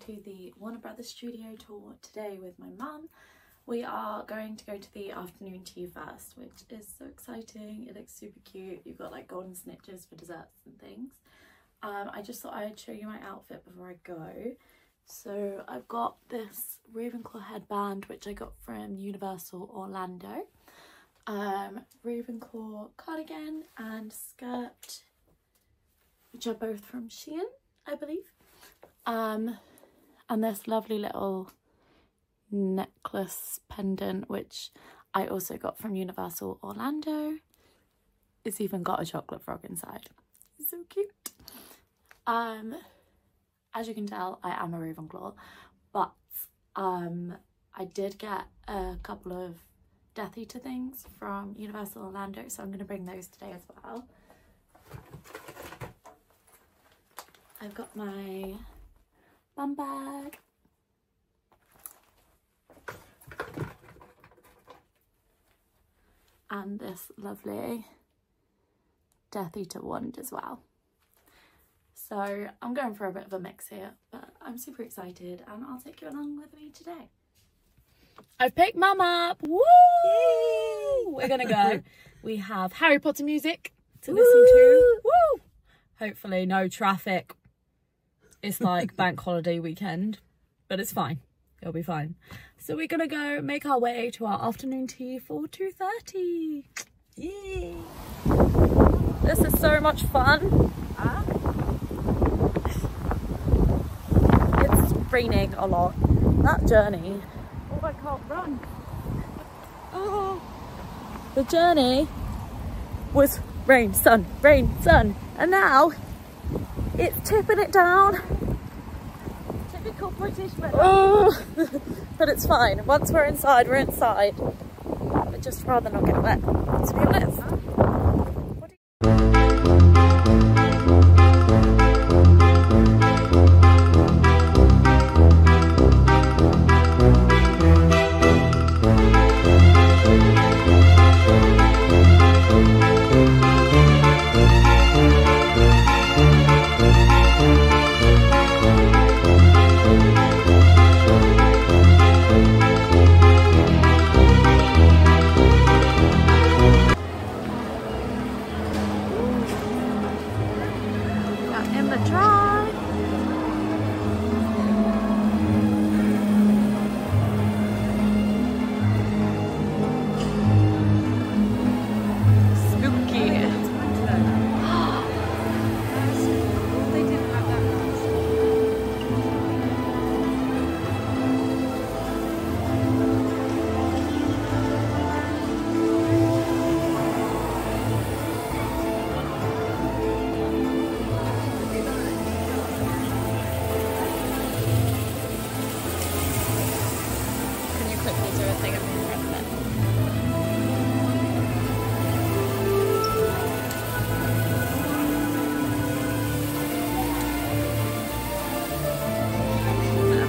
to the Warner Brothers studio tour today with my mum. We are going to go to the afternoon tea first, which is so exciting. It looks super cute. You've got like golden snitches for desserts and things. I just thought I'd show you my outfit before I go. So I've got this Ravenclaw headband, which I got from Universal Orlando. Ravenclaw cardigan and skirt, which are both from Shein, I believe. And this lovely little necklace pendant, which I also got from Universal Orlando. It's even got a chocolate frog inside. It's so cute. As you can tell, I am a Ravenclaw, but I did get a couple of Death Eater things from Universal Orlando, so I'm going to bring those today as well. I've got my bum bag, and this lovely Death Eater wand as well. So I'm going for a bit of a mix here, but I'm super excited and I'll take you along with me today. I've picked Mum up. Woo! Yay! We're gonna go. We have Harry Potter music to listen to. Woo! Hopefully no traffic. It's like bank holiday weekend, but it's fine. It'll be fine. So we're gonna go make our way to our afternoon tea for 2:30. Yay! This is so much fun. It's raining a lot. That journey. Oh, I can't run. Oh, the journey was rain, sun, and now it's tipping it down. Typical British weather. Oh, but it's fine. Once we're inside, we're inside. But just rather not get wet, to be honest.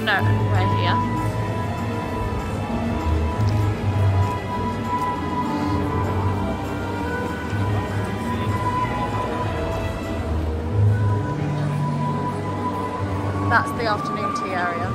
No, right here. That's the afternoon tea area.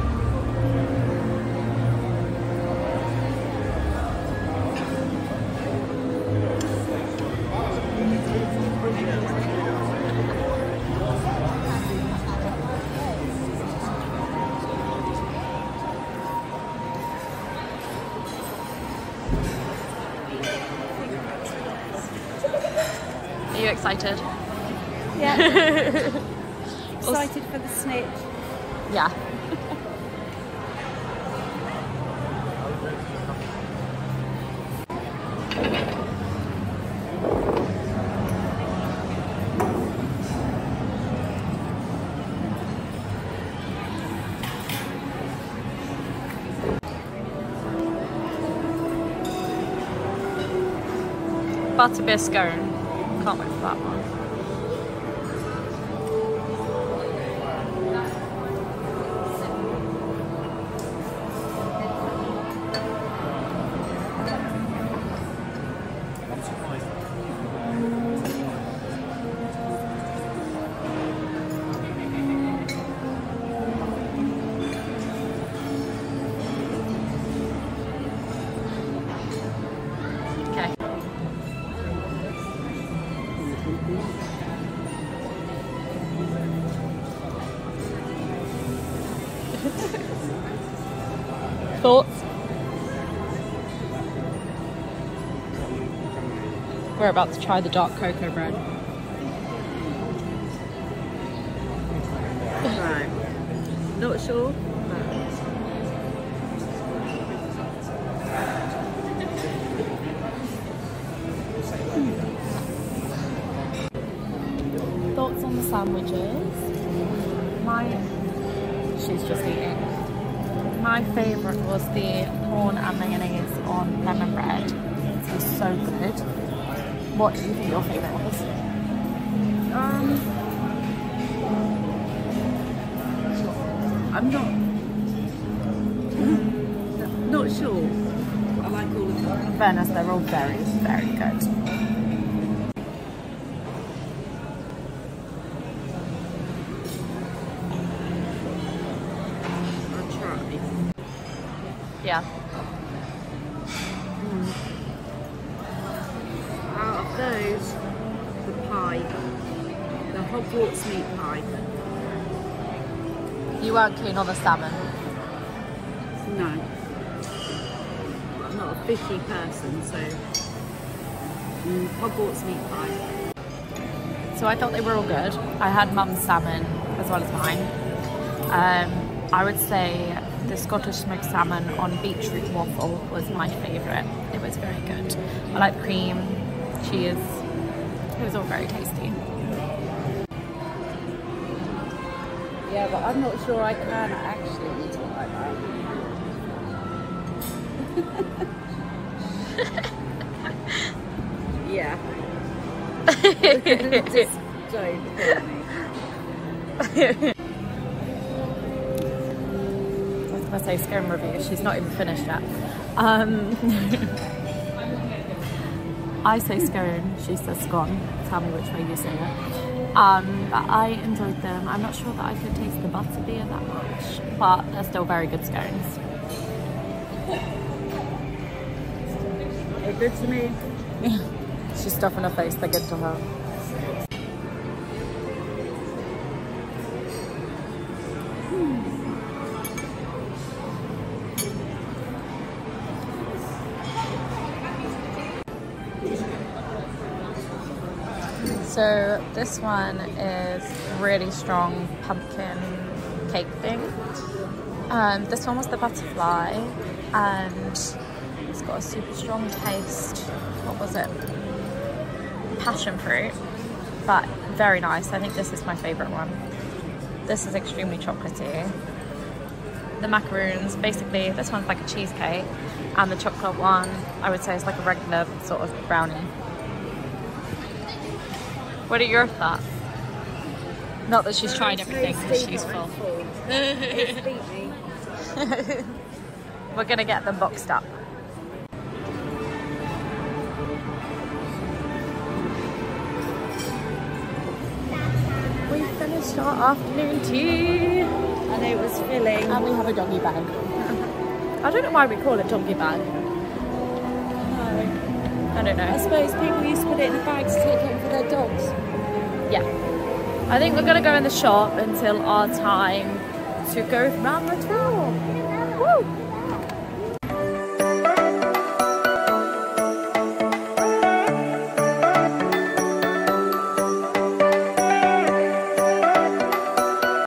Are you excited? Yeah. Excited for the snitch. Yeah. Butterbeer scone. Can't wait for that one. Thoughts? We're about to try the dark cocoa bread. Right. Not sure. Thoughts on the sandwiches? She's just eating. My favourite was the corn and mayonnaise on lemon bread. It was so good. What do you think your favourite was? I'm not sure. I like all of them. In fairness, they're all very, very good. I'll try. Yeah. Out of those, the pie, the Hogwarts meat pie. You weren't keen on the salmon? No. I'm not a fishy person, so Hogwarts meat pie. So I thought they were all good. I had mum's salmon as well as mine. I would say the Scottish smoked salmon on beetroot waffle was my favourite. It was very good. I like cream, cheese. It was all very tasty. Yeah, but I'm not sure I can actually eat it like that. Yeah. Just don't kill me. I was going to say scone review, she's not even finished yet. I say scone, she says scone. Tell me which way you say it. But I enjoyed them. I'm not sure that I could taste the butter beer that much, but they're still very good scones. They're good to me. She's stuffing her face, they're good to her. So this one is really strong pumpkin cake thing. This one was the butterfly, and it's got a super strong taste. What was it? Passion fruit, but very nice. I think this is my favourite one. This is extremely chocolatey. The macaroons, basically, this one's like a cheesecake, and the chocolate one, I would say, is like a regular sort of brownie. What are your thoughts? Not that she's tried everything, because she's full. We're gonna get them boxed up. We finished our afternoon tea. And it was filling. And we have a doggy bag. I don't know why we call it doggy bag. I don't know. I suppose people used to put it in a bag to take home for their dogs. Yeah. I think we're gonna go in the shop until our time to go round the tour. Woo!